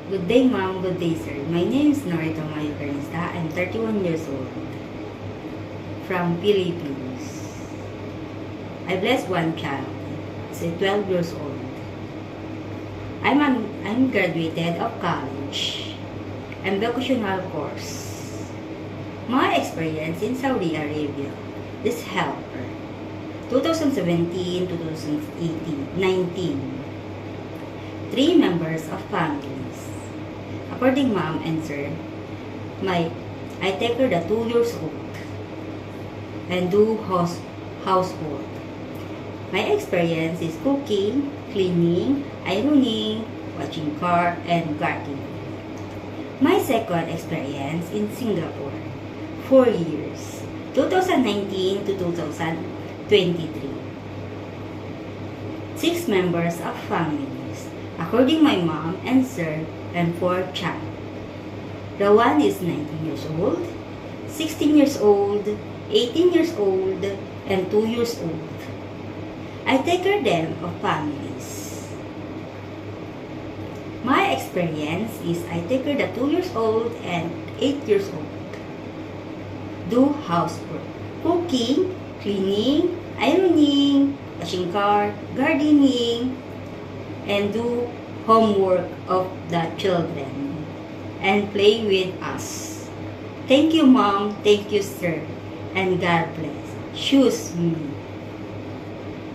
Good day, ma'am. Good day, sir. My name is Norito Mayo Carnista. I'm 31 years old from Philippines. I bless one child. He's 12 years old. I'm graduated of college and vocational course. My experience in Saudi Arabia is helper. 2017, 2018, 19. 3 members of families. According mom and sir, I take her the 2 years old and do household. My experience is cooking, cleaning, ironing, watching car, and gardening. My second experience in Singapore, 4 years, 2019 to 2023. 6 members of families. According my mom and sir, and 4 child. The one is 19 years old, 16 years old, 18 years old, and 2 years old. I take care them of families. My experience is I take care the 2 years old and 8 years old. Do housework, cooking, cleaning, ironing, washing car, gardening, and do homework of the children and play with us. Thank you, mom. Thank you, sir. And God bless. Choose me.